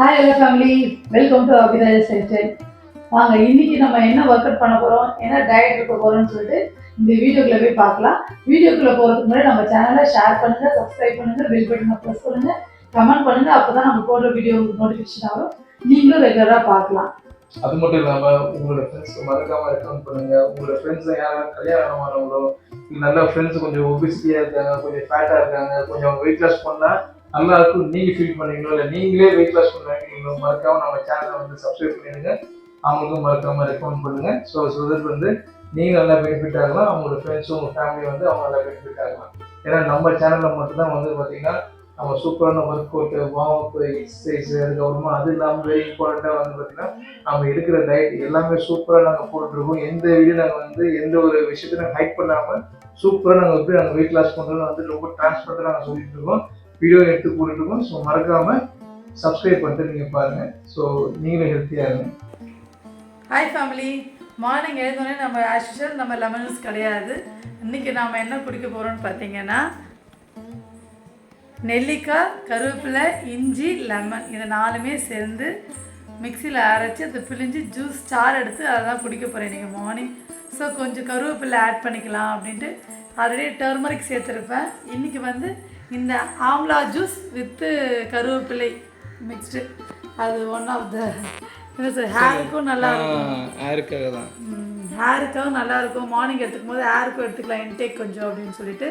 Hi hello family, welcome to Abiraj சைஸ்டைல். வாங்க இன்னைக்கு நம்ம என்ன ஒர்க் அவுட் பண்ண போகிறோம், என்ன டயட் இருக்க போகிறோம்னு சொல்லிட்டு இந்த வீடியோக்குள்ளே போய் பார்க்கலாம். வீடியோக்குள்ளே போகிறதுக்கு முன்னாடி நம்ம சேனலை ஷேர் பண்ணுங்கள், சப்ஸ்கிரைப் பண்ணுங்கள், பெல் பட்டனை ப்ரெஸ் பண்ணுங்கள், கமெண்ட் பண்ணுங்கள். அப்போ தான் நம்ம போடுற வீடியோ நோட்டிஃபிகேஷன் ஆகும், நீங்களும் ரெகுலராக பார்க்கலாம். அது மட்டும் இல்லாமல் உங்களோட ஃப்ரெண்ட்ஸ்க்கு மறக்காமல் ரெக்கமெண்ட் பண்ணுங்கள். உங்களோட ஃப்ரெண்ட்ஸை யாராவது கல்யாணம் ஆனவங்களோ நல்ல ஃப்ரெண்ட்ஸ் கொஞ்சம் ஒபிசிட்டியாக இருக்காங்க, கொஞ்சம் ஃபேட்டாக இருக்காங்க, கொஞ்சம் வெயிட் லாஸ் பண்ணால் நல்லா இருக்கும் நீங்கள் ஃபீல் பண்ணீங்களோ இல்லை நீங்களே வெயிட் லாஸ் பண்ண நினைக்கிறீங்களோ மறக்காமல் நம்ம சேனலை வந்து சப்ஸ்கிரைப் பண்ணிடுங்க. அவங்களுக்கும் மறக்காமல் ரெக்கமெண்ட் பண்ணுங்கள். ஸோ தட் நீங்கள் நல்லா பெனிஃபிட் ஆகலாம், அவங்களோட ஃப்ரெண்ட்ஸும் உங்கள் ஃபேமிலி வந்து அவங்க நல்லா பெனிஃபிட் ஆகலாம். ஏன்னா நம்ம சேனலில் மட்டும்தான் வந்து பார்த்தீங்கன்னா நம்ம சூப்பரான work out, warm up, exercise, அதுக்கப்புறமா அது இல்லாமல் வெரி இம்பார்ட்டண்ட்டாக வந்து பார்த்தீங்கன்னா நம்ம எடுக்கிற டயட் எல்லாமே சூப்பராக நாங்கள் போட்டுருக்கோம். எந்த வீடியோ நாங்கள் வந்து எந்த ஒரு விஷயத்தையும் நாங்கள் ஹைட் பண்ணாமல் சூப்பராக நாங்கள் எப்படி நாங்கள் வெயிட் லாஸ் பண்ணுறோன்னு வந்து ரொம்ப டிரான்ஸ்பரண்ட்டாக நாங்கள் சொல்லிட்டு இருக்கோம், வீடியோ எடுத்து போட்டுருக்கோம். ஸோ மறக்காமல் சப்ஸ்கிரைப் பண்ணிட்டு நீங்கள் பாருங்கள். ஸோ நீங்களும் ஹெல்த்தியாக இருங்க. ஹாய் ஃபேமிலி, மார்னிங் எழுந்தோடனே நம்ம ஆஸ் யூஷுவல் நம்ம லெமன் ஜூஸ் கிடையாது. இன்றைக்கி நாம் என்ன குடிக்க போகிறோம்னு பார்த்தீங்கன்னா நெல்லிக்காய், கருவேப்பிலை, இஞ்சி, லெமன் இது நாலுமே சேர்ந்து மிக்சியில் அரைச்சி அதை பிழிஞ்சு ஜூஸ் சாறு எடுத்து அதை தான் குடிக்க போகிறேன் இன்றைக்கி மார்னிங். ஸோ கொஞ்சம் கருவேப்பிலை ஆட் பண்ணிக்கலாம் அப்படின்ட்டு ஆல்ரெடி டர்மரிக் சேர்த்துருப்பேன். இன்றைக்கி வந்து இந்த ஆம்லா ஜூஸ் வித்து கருவேப்பிலை மிக்ஸ்டு, அது ஒன் ஆஃப் த என்ன சார் ஹேருக்கும் நல்லாயிருக்கும், ஹேருக்காக தான் ஹேருக்காகவும் நல்லாயிருக்கும். மார்னிங் எடுத்துக்கும் போது ஹேருக்கும் எடுத்துக்கலாம் இன்டேக் கொஞ்சம் அப்படின்னு சொல்லிட்டு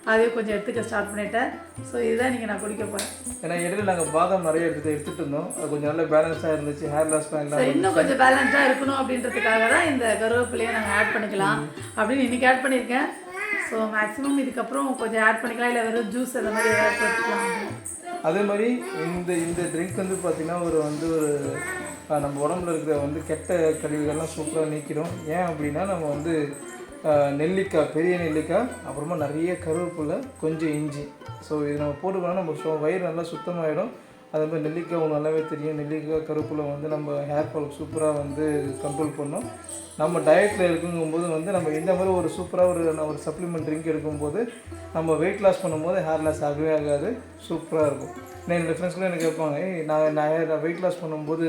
அதையும் கொஞ்சம் எடுத்துக்க ஸ்டார்ட் பண்ணிட்டேன். ஸோ இதுதான் நீங்கள் நான் குடிக்க போகிறேன். ஏன்னா இடையில நாங்கள் பாதாம் நிறைய எடுத்துகிட்டு இருந்தோம், அது கொஞ்சம் நல்ல பேலன்ஸாக இருந்துச்சு, ஹேர் லாஸ் பண்ணலாம், இன்னும் கொஞ்சம் பேலன்ஸாக இருக்கணும் அப்படின்றதுக்காக தான் இந்த கருவேப்பிலையை நாங்கள் ஆட் பண்ணிக்கலாம் அப்படின்னு இன்றைக்கி ஆட் பண்ணியிருக்கேன். ஸோ மேக்ஸிமம் இதுக்கப்புறம் கொஞ்சம் ஆட் பண்ணிக்கலாம், இல்லை வெறும் ஜூஸ் அந்த மாதிரி ஆட் பண்ணிக்கலாம். அதே மாதிரி இந்த ட்ரிங்க் வந்து பார்த்திங்கன்னா ஒரு நம்ம உடம்புல இருக்கிற வந்து கெட்ட கழிவுகள்லாம் சூப்பராக நீக்கிறோம். ஏன் அப்படின்னா நம்ம வந்து நெல்லிக்காய், பெரிய நெல்லிக்காய், அப்புறமா நிறைய கருவேப்பிலை, கொஞ்சம் இஞ்சி, ஸோ இது நம்ம போட்டுக்கோன்னா நம்ம வயிறு நல்லா சுத்தமாகிடும். அதே மாதிரி நெல்லிக்காய் உங்களுக்கு நல்லாவே தெரியும், நெல்லிக்காய் கருவேப்பிலை வந்து நம்ம ஹேர் ஃபால் சூப்பராக வந்து கண்ட்ரோல் பண்ணோம். நம்ம டயட்டில் இருக்குங்கும்போது வந்து நம்ம இந்த மாதிரி ஒரு சூப்பராக ஒரு சப்ளிமெண்ட் ட்ரிங்க் எடுக்கும்போது நம்ம வெயிட் லாஸ் பண்ணும்போது ஹேர் லாஸ் ஆகவே ஆகாது, சூப்பராக இருக்கும். என்னோடய ஃப்ரெண்ட்ஸ்லாம் எனக்கு கேட்பாங்க, நான் வெயிட் லாஸ் பண்ணும்போது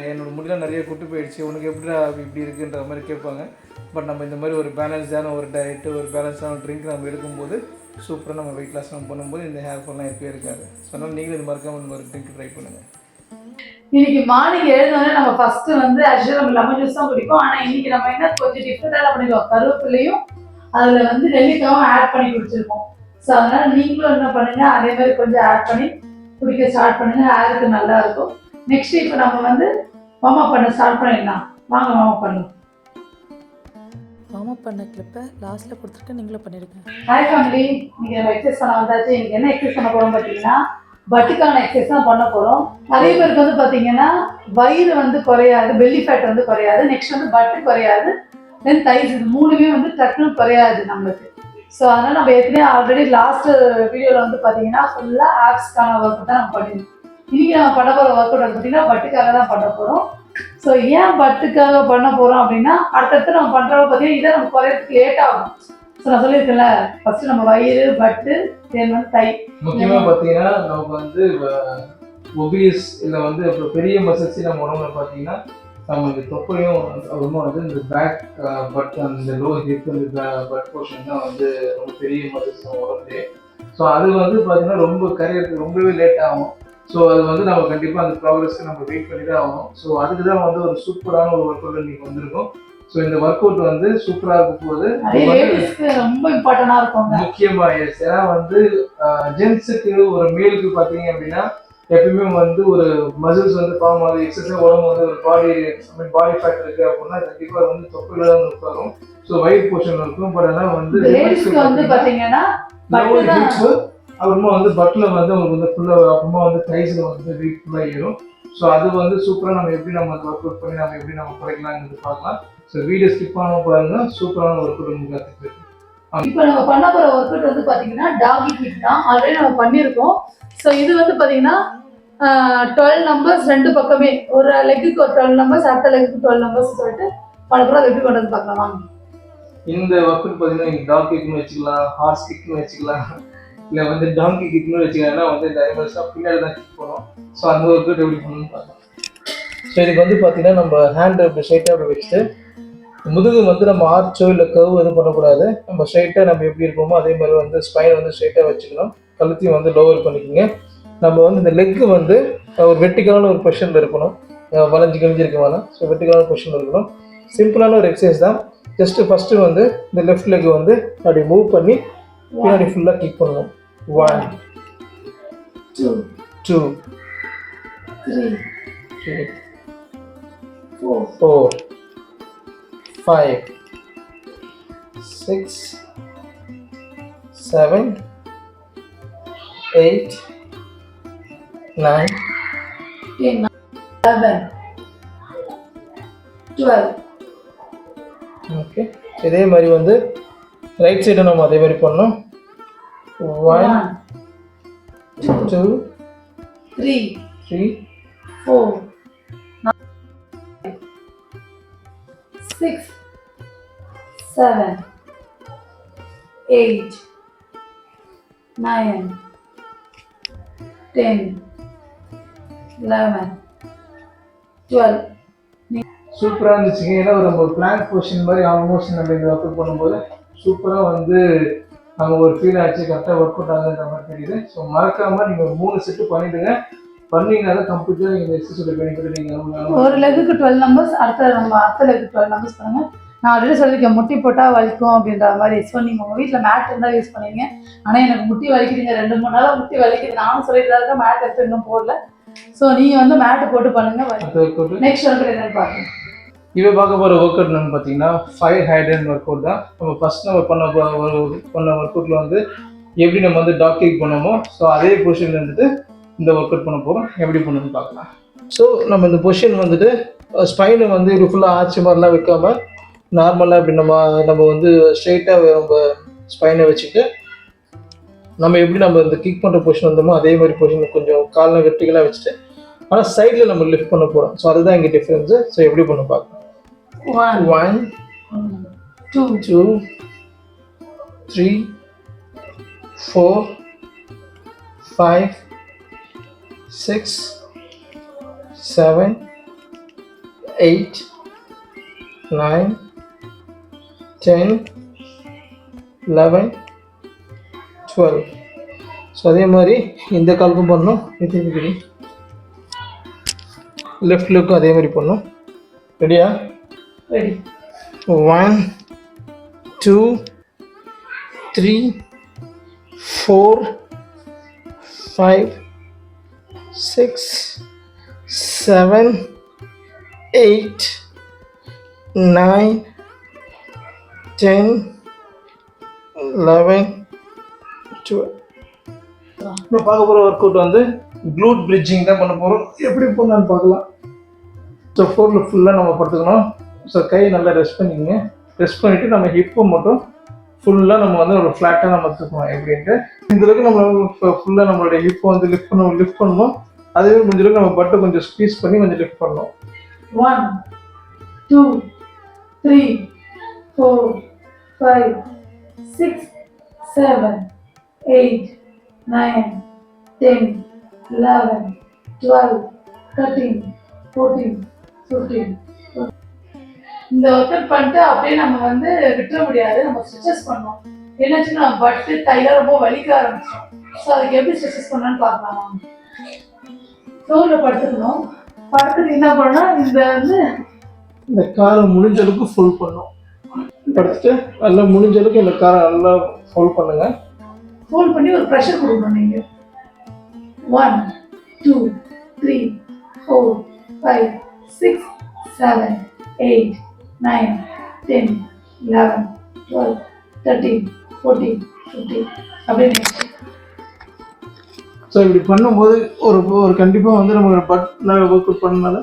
என்னோடய முடியெலாம் நிறைய குட்டு போயிடுச்சு, உனக்கு எப்படிடா இப்படி இருக்குன்ற மாதிரி கேட்பாங்க. பட் நம்ம இந்த மாதிரி ஒரு பேலன்ஸான ஒரு டயட்டு, ஒரு பேலன்ஸான ட்ரிங்க் நம்ம எடுக்கும்போது சூப்பராக நம்ம வெயிட் லாஸ் நம்ம பண்ணும்போது இந்த ஹேர் ஃபால்லாம் இருக்கவே இருக்காது. ஸோ அதனால் நீங்களும் இது மறக்காமல் இந்த மாதிரி ட்ரிங்க் ட்ரை பண்ணுங்கள். இன்னைக்கு மார்னிங் எழுந்தோடனே நம்ம ஃபஸ்ட்டு வந்து ஆக்சுவலாக நம்ம லெமன் ஜூஸ் தான் குடிப்போம். ஆனால் இன்னைக்கு நம்ம என்ன கொஞ்சம் டிஃப்ரெண்டாக பண்ணிடுவோம், கருவேப்பிலையும் அதில் வந்து நெல்லிக்காயும் ஆட் பண்ணி குடிச்சிருக்கோம். ஸோ அதனால் நீங்களும் என்ன பண்ணுங்கள், அதே மாதிரி கொஞ்சம் ஆட் பண்ணி குடிக்க ஸ்டார்ட் பண்ணுங்கள், ஹேருக்கு நல்லா இருக்கும். நெக்ஸ்ட் இப்போ நம்ம வந்து வார்ம் அப் பண்ண ஸ்டார்ட் பண்ணிடலாம். வாங்க வார்ம் அப் பண்ணலாம். வார்ம் அப் பண்ண கிளிப்பை லாஸ்ட்டில் கொடுத்துட்டு நீங்களும் பண்ணிடுங்க. ஹாய் ஃபேமிலி, நீங்கள் நம்ம எக்ஸசைஸ் பண்ண வந்தாச்சு. இன்றைக்கி என்ன எக்ஸசைஸ் பண்ண போகிறோம் பார்த்தீங்கன்னா பட்டுக்கான எக்ஸசைஸ் தான் பண்ண போகிறோம். நிறைய பேருக்கு வந்து பார்த்தீங்கன்னா வயிறு வந்து குறையாது, பெல்லி ஃபேட் வந்து குறையாது, நெக்ஸ்ட் வந்து பட்டு குறையாது, தென் தைஸ், இது மூணுமே வந்து டக்குன்னு குறையாது நம்மளுக்கு. ஸோ அதனால் நம்ம ஏற்கனவே ஆல்ரெடி லாஸ்ட் வீடியோவில் வந்து பார்த்தீங்கன்னா ஃபுல்லாக ஆப்ஸ்க்கான ஒர்க் தான் நம்ம பண்ணிடுவோம். இன்றைக்கி நம்ம பண்ண போகிற ஒர்க் அவுட் பார்த்தீங்கன்னா பட்டுக்காக தான் பண்ண போகிறோம். ஸோ ஏன் பட்டுக்காக பண்ண போகிறோம் அப்படின்னா அடுத்தடுத்து நம்ம பண்ணுறப்ப பார்த்தீங்கன்னா இதை நம்ம குறையறதுக்கு லேட் ஆகும். ஸோ நான் சொல்லியிருக்கேன்ல, ஃபஸ்ட்டு நம்ம வயிறு, பட்டு, தென் வந்து தை. முக்கியமாக பார்த்தீங்கன்னா நமக்கு வந்து ஒபிஎஸ் இல்லை வந்து அப்புறம் பெரிய மசில்ஸ் நம்ம உடம்புல பார்த்தீங்கன்னா நம்ம இந்த தொப்பையும் அப்புறமா வந்து இந்த பேக் பட் அந்த லோ ஹிப் இந்த பட் போர்ஷன் தான் வந்து ரொம்ப பெரிய மசில்ஸ் நம்ம உடம்புலே. ஸோ அது வந்து பார்த்தீங்கன்னா ரொம்ப கரையிறதுக்கு ரொம்பவே லேட் ஆகும். ஸோ அது வந்து நம்ம கண்டிப்பாக அந்த ப்ராக்ரஸ்க்கு நம்ம வெயிட் பண்ணி தான் ஆகணும். ஸோ அதுக்கு தான் வந்து ஒரு சூப்பரான ஒரு ஒர்க் அவுட் இன்னைக்கு வந்திருக்கும். ஸோ இந்த ஒர்க் அவுட் வந்து சூப்பராக இருக்கும் போது ரொம்ப இம்பார்ட்டண்டாக இருக்கும், முக்கியமாக. ஏன்னா வந்து ஜென்ஸுக்கு ஒரு மேலுக்கு பார்த்தீங்க அப்படின்னா எப்பயுமே வந்து ஒரு மசில்ஸ் வந்து ஃபார்ம் ஆகுது, எக்ஸசைஸ் உடம்பு வந்து ஒரு பாடி ஃபேட் இருக்குது அப்படின்னா கண்டிப்பாக வந்து தொப்பில் தான் உட்காரும். ஸோ வயிறு போர்ஷன் இருக்கும். பட் ஆனால் வந்து பார்த்தீங்கன்னா அப்புறமா வந்து பட்டில் வந்து உங்களுக்கு வந்து ஃபுல்லாக, அப்புறமா வந்து தைஸில் வந்து வெயிட் ஃபுல்லாக ஏறும். ஸோ அது வந்து சூப்பராக நம்ம எப்படி நம்ம ஒர்க் அவுட் பண்ணி நம்ம எப்படி நம்ம குறைக்கலாம்னு பார்க்கலாம். ஸோ வீடியோ ஸ்கிப் பண்ணாமல் பாருங்க, சூப்பரான ஒர்க் அவுட் உங்களுக்கு கற்றுக்கிட்டு. இப்போ நம்ம பண்ண போகிற ஒர்க் அவுட் வந்து பார்த்தீங்கன்னா டாகி கிக் தான், ஆல்ரெடி நம்ம பண்ணியிருக்கோம். ஸோ இது வந்து பார்த்தீங்கன்னா 12 நம்பர்ஸ் ரெண்டு பக்கமே, ஒரு லெக்குக்கு ஒரு 12 நம்பர்ஸ், அடுத்த லெக்குக்கு 12 நம்பர்ஸ் சொல்லிட்டு பழக்கம் எப்படி பண்ணுறது பார்க்கலாம் வாங்க. இந்த ஒர்க் அவுட் பார்த்தீங்கன்னா டாக் கிக்னு வச்சுக்கலாம், ஹார்ஸ் கிக்னு வச்சுக்கலாம், இல்லை வந்து டாங்கி கிக்னு வச்சுக்கோங்கன்னா வந்து இந்த அனிமல்ஸ்லாம் பின்னாடி தான் கிக் பண்ணும். ஸோ அந்த ஒர்க் அவுட் எப்படி பண்ணணும்னு பார்க்கலாம். ஸோ இதுக்கு வந்து பார்த்தீங்கன்னா நம்ம ஹேண்ட் அப்படி ஸ்ட்ரைட்டாக அப்படி வச்சுட்டு முதுகு வந்து நம்ம ஆர்ச்சோ இல்லை கர்வ் எதுவும் பண்ணக்கூடாது. நம்ம ஸ்ட்ரைட்டாக நம்ம எப்படி இருக்கோமோ அதே மாதிரி வந்து ஸ்பைன் வந்து ஸ்ட்ரைட்டாக வச்சுக்கணும். கழுத்தையும் வந்து லோவர் பண்ணிக்கோங்க. நம்ம வந்து இந்த லெக்கு வந்து ஒரு வெர்டிகலான ஒரு பொசிஷனில் இருக்கணும். வளைஞ்சு கிழிஞ்சிருக்க வேணாம். ஸோ வெர்டிகலான பொசிஷனில் இருக்கணும். சிம்பிளான ஒரு எக்ஸசைஸ் தான். ஜஸ்ட்டு ஃபஸ்ட்டு வந்து இந்த லெஃப்ட் லெக் வந்து அப்படி மூவ் பண்ணி பின்னாடி ஃபுல்லாக கிக் பண்ணணும். 1 2 3 4 5 6 7 8 9 10 11 12. ஓகே. இதே மாதிரி வந்து ரைட் சைடை நம்ம அதே மாதிரி பண்ணோம். 1 2 3 3 4 6 7 8 9 10 11 12. சூப்பராக இருந்துச்சுங்க. ஏன்னா நம்ம பிளாங்க் பொசிஷன் மாதிரி ஆல்மோஸ்ட் நம்ம இந்த ஒர்க் அவுட் பண்ணும்போது சூப்பராக வந்து நம்ம ஒரு ஃபீல் ஆச்சு, கரெக்டாக ஒர்க் அவுட் ஆகுதுன்ற மாதிரி தெரியுது. ஸோ மறக்காமல் நீங்கள் ஒரு 3 செட்டு பண்ணிவிடுங்க. பண்ணிங்கன்னா தான் கம்ப்ளீட்டாக நீங்கள் எக்ஸசைஸோட பெனிஃபிட் நீங்கள் ஒரு லெக்குக்கு 12 நம்பர்ஸ், அடுத்த லெக்கு 12 நம்பர்ஸ் பண்ணுங்கள். நான் ஆல்ரெடி சொல்லியிருக்கேன் முட்டி போட்டால் வலிக்கும் அப்படின்ற மாதிரி. ஸோ நீங்கள் உங்கள் வீட்டில் மேட் இருந்தால் யூஸ் பண்ணுவீங்க. ஆனால் எனக்கு முட்டி வலிக்குதுங்க, 2-3 நாளாக முட்டி வலிக்குது. நானும் சொல்லிட்டு இருக்கேன், மேட் எடுத்து இன்னும் போடல. ஸோ நீங்கள் வந்து மேட்டு போட்டு பண்ணுங்கள். நெக்ஸ்ட் ஒர்க் என்னென்னு பார்க்கணும். இப்போ பார்க்க போகிற ஒர்க் அவுட் என்னன்னு பார்த்தீங்கன்னா ஃபயர் ஹைட்ரண்ட் ஒர்க் அவுட் தான். நம்ம ஃபஸ்ட் நம்ம பண்ண ஒர்க் அவுட்டில் வந்து எப்படி நம்ம வந்து டாக் கிக் பண்ணோமோ ஸோ அதே பொசிஷனில் இருந்துட்டு இந்த ஒர்க் அவுட் பண்ண போகிறோம். எப்படி பண்ணணும்னு பார்க்கலாம். ஸோ நம்ம இந்த பொசிஷன் வந்துட்டு ஸ்பைனை வந்து இப்படி ஃபுல்லாக ஆச்சு மாதிரிலாம் வைக்காமல் நார்மலாக இப்படி நம்ம வந்து ஸ்ட்ரெயிட்டாக நம்ம ஸ்பைனை வச்சுட்டு நம்ம எப்படி நம்ம இந்த கிக் பண்ணுற பொசிஷன் வந்தோமோ அதே மாதிரி பொசிஷன் கொஞ்சம் காலில் வெர்டிகலாக வச்சுட்டு ஆனால் சைடில் நம்ம லிஃப்ட் பண்ண போகிறோம். ஸோ அதுதான் இங்கே டிஃப்ரென்ஸு. ஸோ எப்படி பண்ண பார்க்கலாம். 1 2 3 4 5 6 7 8 9 10 11 12. ஸோ அதே மாதிரி இந்த காலுக்கும் பண்ணணும். இது லெஃப்ட் லெக்கும் அதே மாதிரி பண்ணணும். ரெடியா? ரெடி. 1 2 3 4 5 6 7 8 9 10 11 12. இப்போ பார்க்க போகிற ஒர்க் அவுட் வந்து க்ளூட் பிரிட்ஜிங் தான் பண்ண போகிறோம். எப்படி பண்ணலான்னு பார்க்கலாம். ஸோ ஃபோரில் ஃபுல்லாக நம்ம படுத்துக்கணும். ஸோ கை நல்லா ரெஸ்ட் பண்ணிக்கோங்க. ரெஸ்ட் பண்ணிவிட்டு நம்ம ஹிப்பை மட்டும் ஃபுல்லாக நம்ம வந்து ஒரு ஃப்ளாட்டாக நம்ம தூக்கணும். எப்படின்ட்டு இந்தளவுக்கு நம்ம ஃபுல்லாக நம்மளுடைய ஹிப்பை வந்து லிஃப்ட் பண்ணணும். அதே மாதிரி முடிஞ்சளவுக்கு நம்ம பட்டை கொஞ்சம் ஸ்க்வீஸ் பண்ணி கொஞ்சம் லிஃப்ட் பண்ணணும். 1 2 3 4 5 6 7 8 9 10 11 12 13 14 15. இந்த ஒர்க் அவுட் பண்ணிட்டு அப்படியே நம்ம வந்து விட்டுற முடியாது. நம்ம ஸ்ட்ரெச்சஸ் பண்ணோம். என்னாச்சுன்னா நம்ம பட்டு கையில ரொம்ப வலிக்க ஆரம்பிச்சோம். ஸோ அதுக்கு எப்படி ஸ்ட்ரெச்சஸ் பண்ணலான்னு பார்க்கலாமா. ஃப்ளோரில் படுத்துக்கணும். படுத்துட்டு என்ன பண்ணணும், இந்த காரை முடிஞ்ச அளவுக்கு ஃபோல்ட் பண்ணணும். படுத்துட்டு நல்லா முடிஞ்ச அளவுக்கு இந்த காரை நல்லா ஃபோல்ட் பண்ணுங்க. ஃபோல்ட் பண்ணி ஒரு ப்ரெஷர் கொடுக்கணும். நீங்கள் 1 2 3 4 5 6 7 8 9 10 11 12 13 14 15 அப்படின்னு. ஸோ இப்படி பண்ணும்போது ஒரு கண்டிப்பாக வந்து நம்ம பட்டில் ஒர்க் அவுட் பண்ணனால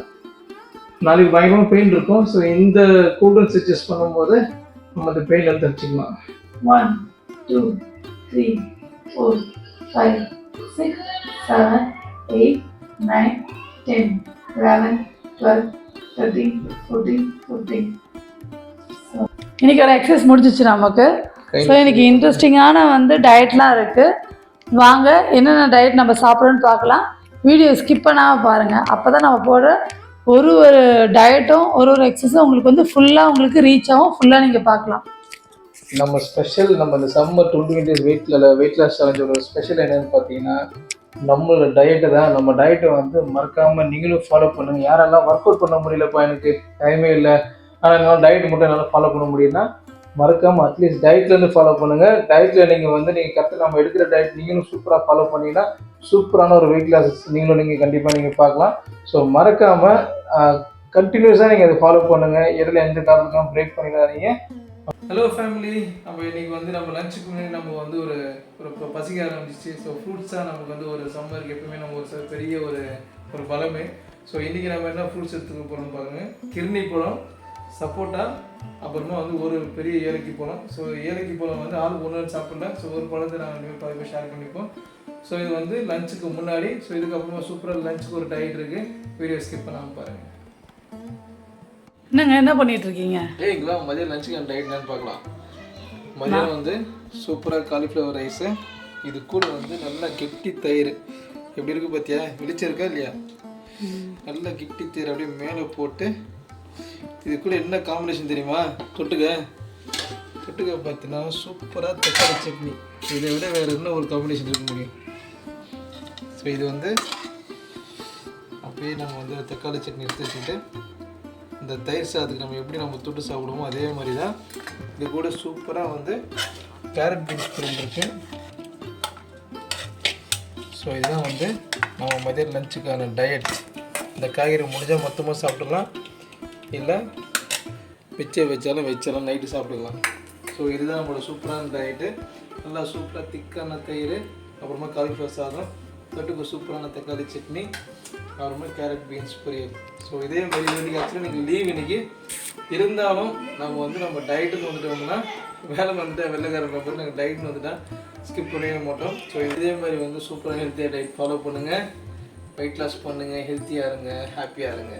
நாளைக்கு பயங்கரமாக பெயின் இருக்கும். ஸோ இந்த கூல்டன் ஸ்டிச்சஸ் பண்ணும்போது நம்ம அந்த பெயின் வந்து தச்சுக்கலாம். 1 2 3 4 5 6 7 8 9 10 11 12 13 14 15. இன்னைக்கோட எக்ஸசைஸ் முடிஞ்சிச்சு நமக்கு. ஸோ இன்னைக்கு இன்ட்ரெஸ்டிங்கான வந்து டயட்லாம் இருக்குது. வாங்க என்னென்ன டயட் நம்ம சாப்பிட்றோன்னு பார்க்கலாம். வீடியோ ஸ்கிப் பண்ணாமல் பாருங்கள். அப்போ தான் நம்ம போடுற ஒரு டயட்டும் ஒரு எக்ஸசைஸும் உங்களுக்கு வந்து ஃபுல்லாக உங்களுக்கு ரீச் ஆகும். ஃபுல்லாக நீங்கள் பார்க்கலாம். நம்ம ஸ்பெஷல் நம்ம இந்த சம்மர் 20 days வெயிட் லாஸ் சேலஞ்சோட ஸ்பெஷல் என்னென்னு பார்த்தீங்கன்னா நம்மளோட டயட்டை தான். நம்ம டயட்டை வந்து மறக்காமல் நீங்களும் ஃபாலோ பண்ணுங்கள். யாரெல்லாம் ஒர்க் அவுட் பண்ண முடியலப்பா, எனக்கு டைமே இல்லை, ஆனால் என்னால் டயட் மட்டும் என்னால் ஃபாலோ பண்ண முடியும்னா மறக்காமல் அட்லீஸ்ட் டயட்லேருந்து ஃபாலோ பண்ணுங்கள். டயட்டில் நீங்கள் கரெக்டாக நம்ம எடுக்கிற டயட் நீங்களும் சூப்பராக ஃபாலோ பண்ணிங்கன்னா சூப்பரான ஒரு வெயிட் லாஸ் நீங்கள் கண்டிப்பாக பார்க்கலாம். ஸோ மறக்காமல் கண்டினியூஸாக நீங்கள் அதை ஃபாலோ பண்ணுங்கள். இடையில எந்த காரணத்துக்கும் பிரேக் பண்ணிடாதீங்க. ஹலோ ஃபேமிலி, நம்ம இன்றைக்கி வந்து நம்ம லஞ்சுக்கு முன்னாடி நம்ம வந்து ஒரு பசிக்க ஆரம்பிச்சிச்சு. ஸோ ஃப்ரூட்ஸ் தான் நமக்கு வந்து ஒரு சம்மருக்கு எப்பவுமே நம்ம ஒரு பெரிய ஒரு பலமே. ஸோ இன்றைக்கி நம்ம என்ன ஃப்ரூட்ஸ் எடுத்துக்க போகிறோம்னு பாருங்கள். கிர்னி பழம், சப்போட்டா, அப்புறமா வந்து ஒரு பெரிய ஏலக்கி பழம். ஸோ ஏலக்கி பழம் வந்து ஆளுக்கு ஒன்று சாப்பிடல. ஸோ ஒரு பழத்தை நாங்கள் பாதி ஷேர் பண்ணிப்போம். ஸோ இது வந்து லஞ்சுக்கு முன்னாடி. ஸோ இதுக்கப்புறமா சூப்பராக லஞ்சுக்கு ஒரு டயட் இருக்குது. வீடியோ ஸ்கிப் பண்ணாமல் பாருங்கள். என்னங்க என்ன பண்ணிட்டு இருக்கீங்க? இங்களா மதியம் லஞ்சுக்கு டயட் என்னன்னு பார்க்கலாம். மதியம் வந்து சூப்பராக காலிஃப்ளவர் ரைஸு, இது கூட வந்து நல்லா கெட்டி தயிர். எப்படி இருக்குது பார்த்தியா, விழிச்சிருக்கா இல்லையா? நல்லா கெட்டி தயிர் அப்படியே மேலே போட்டு, இது கூட என்ன காம்பினேஷன் தெரியுமா? தொட்டுக்க பார்த்தீங்கன்னா சூப்பராக தக்காளி சட்னி. இதை விட வேறு என்ன ஒரு காம்பினேஷன் இருக்க முடியும்? ஸோ இது வந்து அப்படியே நம்ம வந்து தக்காளி சட்னி எடுத்து வச்சுக்கிட்டு இந்த தயிர் சாதத்துக்கு நம்ம எப்படி நம்ம தொட்டு சாப்பிடுவோமோ அதே மாதிரி தான். இது கூட சூப்பராக வந்து கேரட் பீன்ஸ் இருக்குது. ஸோ இதுதான் வந்து நம்ம மதியம் லஞ்சுக்கான டயட். இந்த காய்கறி முடிஞ்சால் மொத்தமாக சாப்பிடலாம், இல்லை வச்சாலும் நைட்டு சாப்பிட்டுக்கலாம். ஸோ இதுதான் நம்மளோட சூப்பரான டயட்டு. நல்லா சூப்பராக திக்கான தயிர், அப்புறமா காலிஃப்ளவர் சாதம், தொட்டுக்கு சூப்பரான தக்காளி சட்னி, அப்புறமா கேரட் பீன்ஸ் பொரியல். ஸோ இதே மாதிரி இன்றைக்கி ஆக்சுவலாக இன்றைக்கி லீவ் இன்றைக்கி இருந்தாலும் நம்ம வந்து நம்ம டயட்டுன்னு வந்துட்டோம்னா வேலை வந்துட்டு வெள்ளைக்காரன் பார்ப்போம். நாங்கள் டயட்னு வந்துட்டால் ஸ்கிப் பண்ணவே மாட்டோம். ஸோ இதே மாதிரி வந்து சூப்பராக ஹெல்த்தியாக டயட் ஃபாலோ பண்ணுங்கள், வெயிட் லாஸ் பண்ணுங்கள், ஹெல்த்தியாக இருங்க, ஹாப்பியாக இருங்க.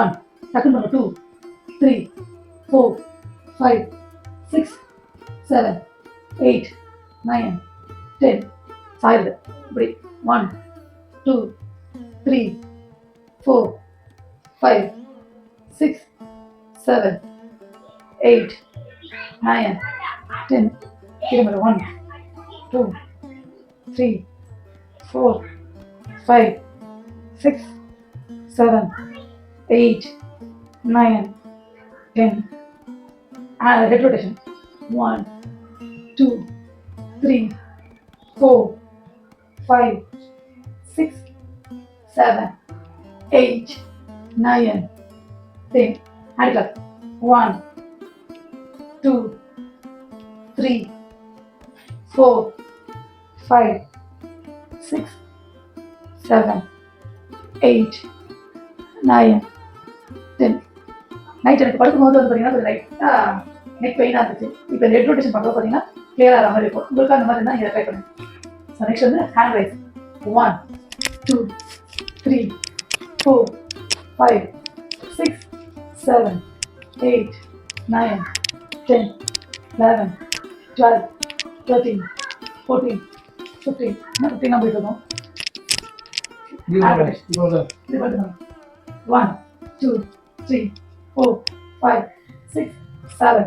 One, second number 2, 3, 4, 5, 6, 7, 8, 9, 10. சாயுது இப்படி 1, 2, 3, 4, 5, 6, 7, 8, 9, 10. Kilometer 1, 2, 3, 4, 5, 6, 7, 8, 9, 10. And head rotation. 1, 2, 3, 4, 5, 6, 7, 8, 9, 10. Hand clap. 1, 2, 3, 4, 5, 6, 7, 8, 9, 10. Night எனக்கு படுக்கும்போது வந்து பார்த்தீங்கன்னா கொஞ்சம் லைட்டாக நெக் பெயினாக இருந்துச்சு. இப்போ இந்த ஹெட் ரொட்டேஷன் பண்ணுறது பார்த்தீங்கன்னா கிளியராக ஆகிற மாதிரி இருக்கும். உங்களுக்கு அந்த மாதிரி இருந்தால் நீங்கள் ட்ரை பண்ணுங்கள். ஸோ நெக்ஸ்ட் வந்து ஹேண்ட் ரைஸ். 1, 2, 3, 4, 5, 6, 7, 8, 9, 10, 11, 12, 13, 14, 15. என்ன 15 தான் போயிட்டு இருக்கோம். இது பண்ணுங்க. 1, 2, 3, 4, 5, 6, 7,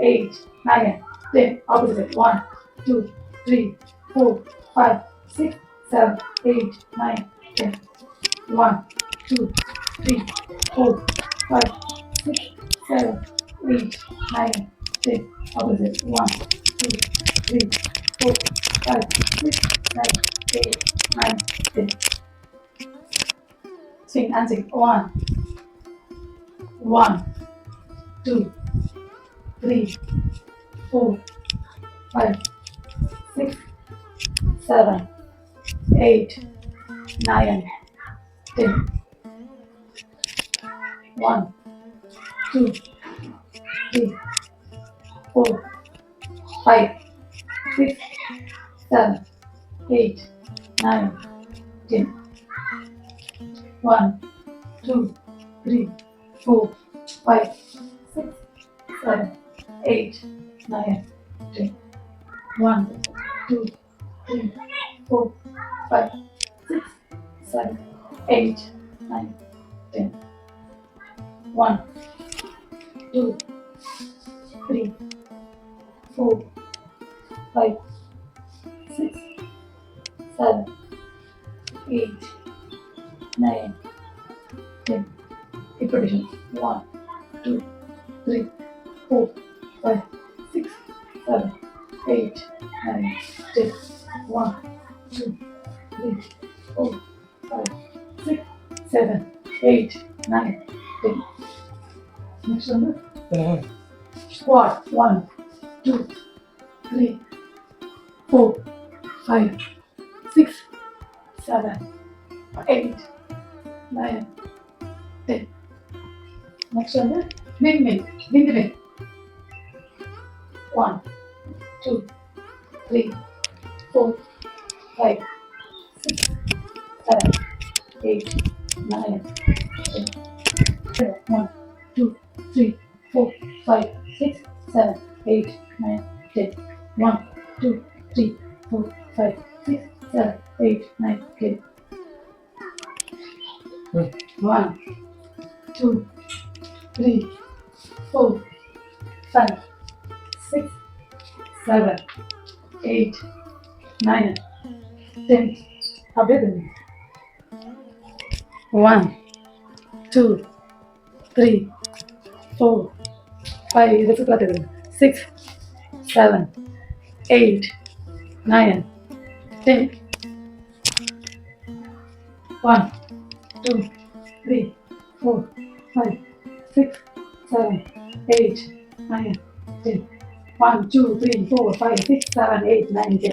8, 9, 10. Opposite. 1, 2, 3, 4, 5, 6, 7, 8, 9, 10. 1, 2, 3, 4, 5, 6, 7, 8, 9, 10. Opposite. 1, 2, 3, 4, 5, 6, 7, 8, 9, 10. Swing and sing. 1, 2, 3, 4, 5, 6, 7, 8, 9, 10. 1, 2, 3, 4, 5, 6, 7, 8, 9, 10. 1, 2, 3, 4, 5, 6, 7, 8, 9, 10. 1, 2, 3, 4, 5, 6, 7, 8, 9, 10. 1, 2, 3, 4, 5, 6, 7, 8, 9, 10. Keep repetition. 1, 2, 3, 4, 5, 6, 7, 8, 9, 10. 1, 2, 3, 4, 5, 6, 7, 8, 9, 10. Next one. Squat. 1, 2, 3, 4, 5, 6, 7, 8, 9, 10. Next one. Windmill. Windmill. 1, 2, 3, 4, 5, 6, 7, 8, 9, 10. 1, 2, 3, 4, 5, 6, 7, 8, 9, 10. 1, 2, 3, 4, 5, 6, 7, 8, 9, 10. 1, 2, 3, 4, 5, 6, 7, 8, 9, 10. அப்படியே தண்ணி. 1, 2, 3, 4, 5, இது பார்த்துக்கோங்க. 6, 7, 8, 9, 10. 1, 2, 3, 4, 5, 6, 7, 8, 9, 10. 1, 2, 3, 4, 5, 6, 7, 8, 9, 10.